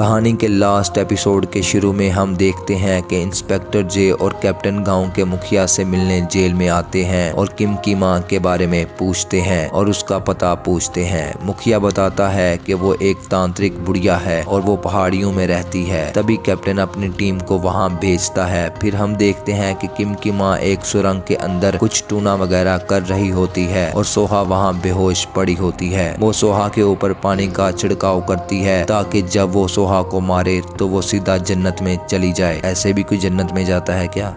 कहानी के last episode के शुरू में हम देखते हैं कि इंस्पेक्टर जे और कैप्टन गांव के मुखिया से मिलने जेल में आते हैं और किम की मां के बारे में पूछते हैं और उसका पता पूछते हैं। मुखिया बताता है कि वो एक तांत्रिक बुढ़िया है और वो पहाड़ियों में रहती है। तभी कैप्टन अपनी टीम को वहां भेजता है। फिर हम देखते हैं कि किम की मां एक सुरंग के अंदर कुछ टूना वगैरह कर रही होती है और सोहा वहां बेहोश पड़ी होती है। वो सोहा के ऊपर पानी का छिड़काव करती है ताकि जब वो सोहा को मारे तो वो सीधा जन्नत में चली जाए। ऐसे भी कोई जन्नत में जाता है क्या?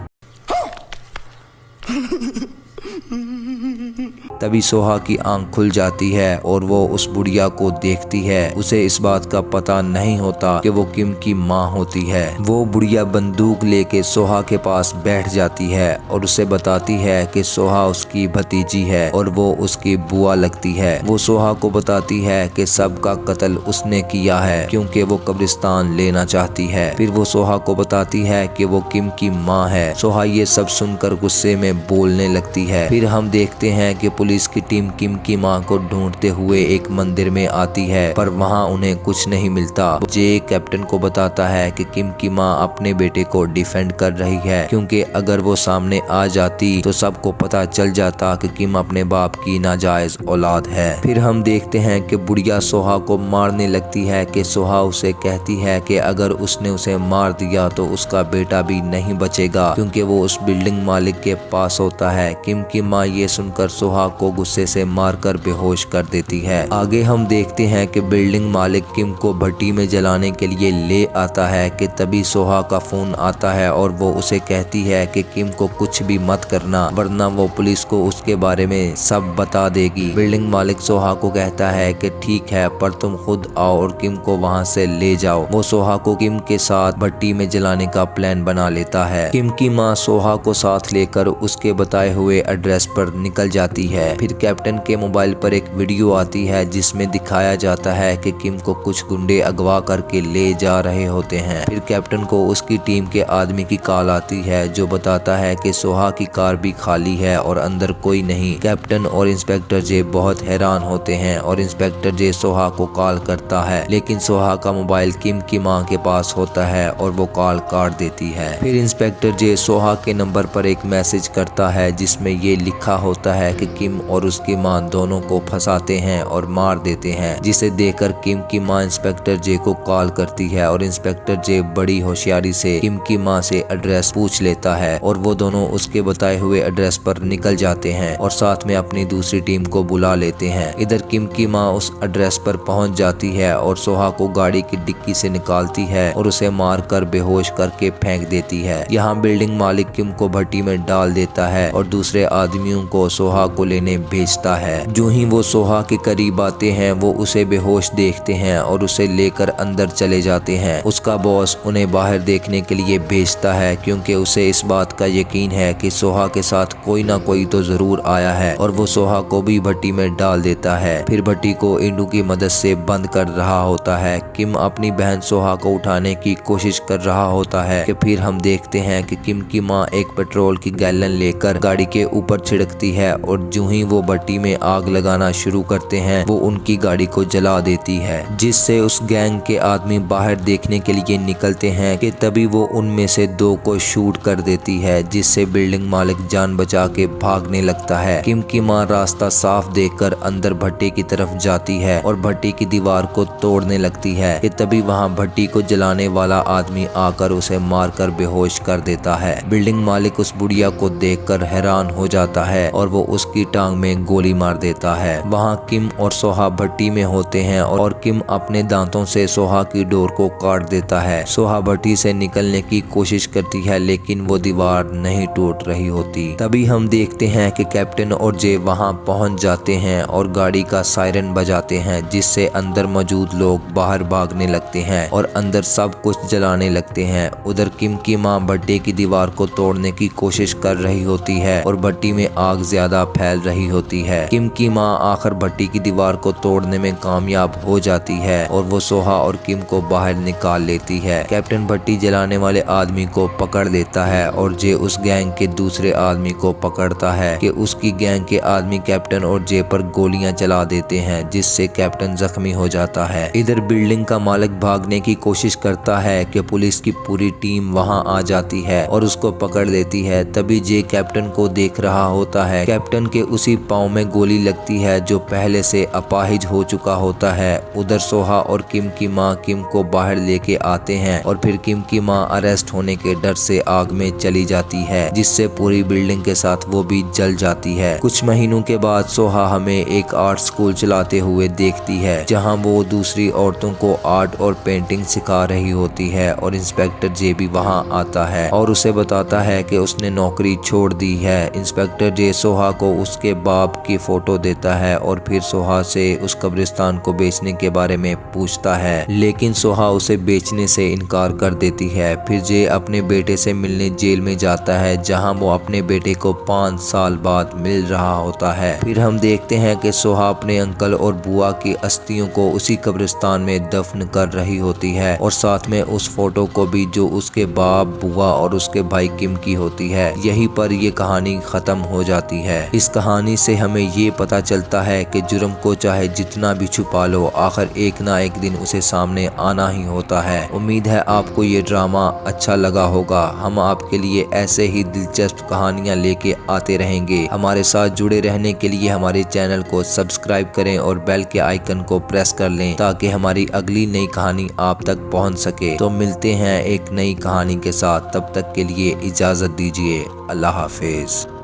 तभी सोहा की आंख खुल जाती है और वो उस बुढ़िया को देखती है। उसे इस बात का पता नहीं होता कि वो किम की माँ होती है। वो बुढ़िया बंदूक लेके सोहा के पास बैठ जाती है और उसे बताती है कि सोहा उसकी भतीजी है और वो उसकी बुआ लगती है। वो सोहा को बताती है कि सबका कत्ल उसने किया है क्योंकि वो कब्रिस्तान लेना चाहती है। फिर वो सोहा को बताती है कि वो किम की माँ है। सोहा ये सब सुनकर गुस्से में बोलने लगती है। फिर हम देखते हैं कि पुलिस की टीम किम की मां को ढूंढते हुए एक मंदिर में आती है, पर वहां उन्हें कुछ नहीं मिलता। जे कैप्टन को बताता है कि किम की मां अपने बेटे को डिफेंड कर रही है क्योंकि अगर वो सामने आ जाती तो सबको पता चल जाता कि किम अपने बाप की नाजायज औलाद है। फिर हम देखते हैं कि बुढ़िया सोहा को मारने लगती है कि सोहा उसे कहती है कि अगर उसने उसे मार दिया तो उसका बेटा भी नहीं बचेगा क्योंकि वो उस बिल्डिंग मालिक के पास होता है। किम की मां ये सुनकर सोहा को गुस्से से मारकर बेहोश कर देती है। आगे हम देखते हैं कि बिल्डिंग मालिक किम को भट्टी में जलाने के लिए ले आता है कि तभी सोहा का फोन आता है और वो उसे कहती है कि किम को कुछ भी मत करना वरना वो पुलिस को उसके बारे में सब बता देगी। बिल्डिंग मालिक सोहा को कहता है कि ठीक है पर तुम खुद आओ और किम को वहां से ले जाओ। वो सोहा को किम के साथ भट्टी में जलाने का प्लान बना लेता है। किम की माँ सोहा को साथ लेकर उसके बताए हुए एड्रेस पर निकल जाती है। फिर कैप्टन के मोबाइल पर एक वीडियो आती है जिसमें दिखाया जाता है कि किम को कुछ गुंडे अगवा करके ले जा रहे होते हैं। फिर कैप्टन को उसकी टीम के आदमी की कॉल आती है जो बताता है कि सोहा की कार भी खाली है और अंदर कोई नहीं। कैप्टन और इंस्पेक्टर जे बहुत हैरान होते हैं और इंस्पेक्टर जे सोहा को कॉल करता है लेकिन सोहा का मोबाइल किम की मां के पास होता है और वो कॉल काट देती है। फिर इंस्पेक्टर जे सोहा के नंबर पर एक मैसेज करता है जिसमें ये लिखा होता है कि किम और उसकी मां दोनों को फंसाते हैं और मार देते हैं, जिसे देखकर किम की मां इंस्पेक्टर जे को कॉल करती है और इंस्पेक्टर जे बड़ी होशियारी से किम की मां से एड्रेस पूछ लेता है और वो दोनों उसके बताए हुए एड्रेस पर निकल जाते हैं और साथ में अपनी दूसरी टीम को बुला लेते हैं। इधर किम की मां उस एड्रेस पर पहुंच जाती है और सोहा को गाड़ी की डिक्की से निकालती है और उसे मारकर बेहोश करके फेंक देती है। यहाँ बिल्डिंग मालिक किम को भट्टी में डाल देता है और दूसरे आदमियों को सोहा को लेने भेजता है। जो ही वो सोहा के करीब आते हैं वो उसे बेहोश देखते हैं और उसे लेकर अंदर चले जाते हैं। उसका बॉस उन्हें बाहर देखने के लिए भेजता है क्योंकि उसे इस बात का यकीन है कि सोहा के साथ कोई ना कोई तो जरूर आया है और वो सोहा को भी भट्टी में डाल देता है। फिर भट्टी को ईंटों की मदद से बंद कर रहा होता है। किम अपनी बहन सोहा को उठाने की कोशिश कर रहा होता है कि फिर हम देखते हैं कि किम की माँ एक पेट्रोल की गैलन लेकर गाड़ी के ऊपर छिड़कती है और जो ही वो भट्टी में आग लगाना शुरू करते हैं वो उनकी गाड़ी को जला देती है, जिससे उस गैंग के आदमी बाहर देखने के लिए निकलते हैं कि तभी वो उनमें से दो को शूट कर देती है, जिससे बिल्डिंग मालिक जान बचा के भागने लगता है। किम की मां रास्ता साफ देखकर अंदर भट्टी की तरफ जाती है और भट्टी की दीवार को तोड़ने लगती है कि तभी वहां भट्टी को जलाने वाला आदमी आकर उसे मारकर बेहोश कर देता है। बिल्डिंग मालिक उस बुढ़िया को देखकर हैरान हो जाता है और वो उसकी टांग में गोली मार देता है। वहाँ किम और सोहा भट्टी में होते हैं और किम अपने दांतों से सोहा की डोर को काट देता है। सोहा भट्टी से निकलने की कोशिश करती है लेकिन वो दीवार नहीं टूट रही होती। तभी हम देखते हैं कि कैप्टन और जे वहाँ पहुँच जाते हैं और गाड़ी का सायरन बजाते हैं, जिससे अंदर मौजूद लोग बाहर भागने लगते हैं और अंदर सब कुछ जलाने लगते हैं। उधर किम की माँ भट्टी की दीवार को तोड़ने की कोशिश कर रही होती है और भट्टी में आग ज्यादा फैल रही रही होती है। किम की माँ आखिर भट्टी की दीवार को तोड़ने में कामयाब हो जाती है और वो सोहा और किम को बाहर निकाल लेती है। कैप्टन भट्टी जलाने वाले आदमी को पकड़ लेता है और जे उस गैंग के दूसरे आदमी को पकड़ता है कि उसकी गैंग के आदमी कैप्टन और जे पर गोलियां चला देते हैं, जिससे कैप्टन जख्मी हो जाता है। इधर बिल्डिंग का मालिक भागने की कोशिश करता है कि पुलिस की पूरी टीम वहां आ जाती है और उसको पकड़ लेती है। तभी जे कैप्टन को देख रहा होता है। कैप्टन के उसी पाँव में गोली लगती है जो पहले से अपाहिज हो चुका होता है। उधर सोहा और किम की माँ किम को बाहर लेके आते हैं और फिर किम की माँ अरेस्ट होने के डर से आग में चली जाती है, जिससे पूरी बिल्डिंग के साथ वो भी जल जाती है। कुछ महीनों के बाद सोहा हमें एक आर्ट स्कूल चलाते हुए देखती है, जहाँ वो दूसरी औरतों को आर्ट और पेंटिंग सिखा रही होती है और इंस्पेक्टर जे भी वहाँ आता है और उसे बताता है कि उसने नौकरी छोड़ दी है। इंस्पेक्टर जे सोहा को उसके बाप की फोटो देता है और फिर सोहा से उस कब्रिस्तान को बेचने के बारे में पूछता है, लेकिन सोहा उसे बेचने से इनकार कर देती है। फिर जे अपने बेटे से मिलने जेल में जाता है, जहां वो अपने बेटे को 5 साल बाद मिल रहा होता है। फिर हम देखते हैं कि सोहा अपने अंकल और बुआ की अस्थियों को उसी कब्रिस्तान में दफन कर रही होती है और साथ में उस फोटो को भी, जो उसके बाप, बुआ और उसके भाई किम की होती है। यहीं पर ये कहानी खत्म हो जाती है। इस कहानी से हमें ये पता चलता है कि जुर्म को चाहे जितना भी छुपा लो, आखिर एक ना एक दिन उसे सामने आना ही होता है। उम्मीद है आपको ये ड्रामा अच्छा लगा होगा। हम आपके लिए ऐसे ही दिलचस्प कहानियां लेके आते रहेंगे। हमारे साथ जुड़े रहने के लिए हमारे चैनल को सब्सक्राइब करें और बेल के आइकन को प्रेस कर लें, ताकि हमारी अगली नई कहानी आप तक पहुंच सके। तो मिलते हैं एक नई कहानी के साथ, तब तक के लिए इजाजत दीजिए। अल्लाह हाफिज।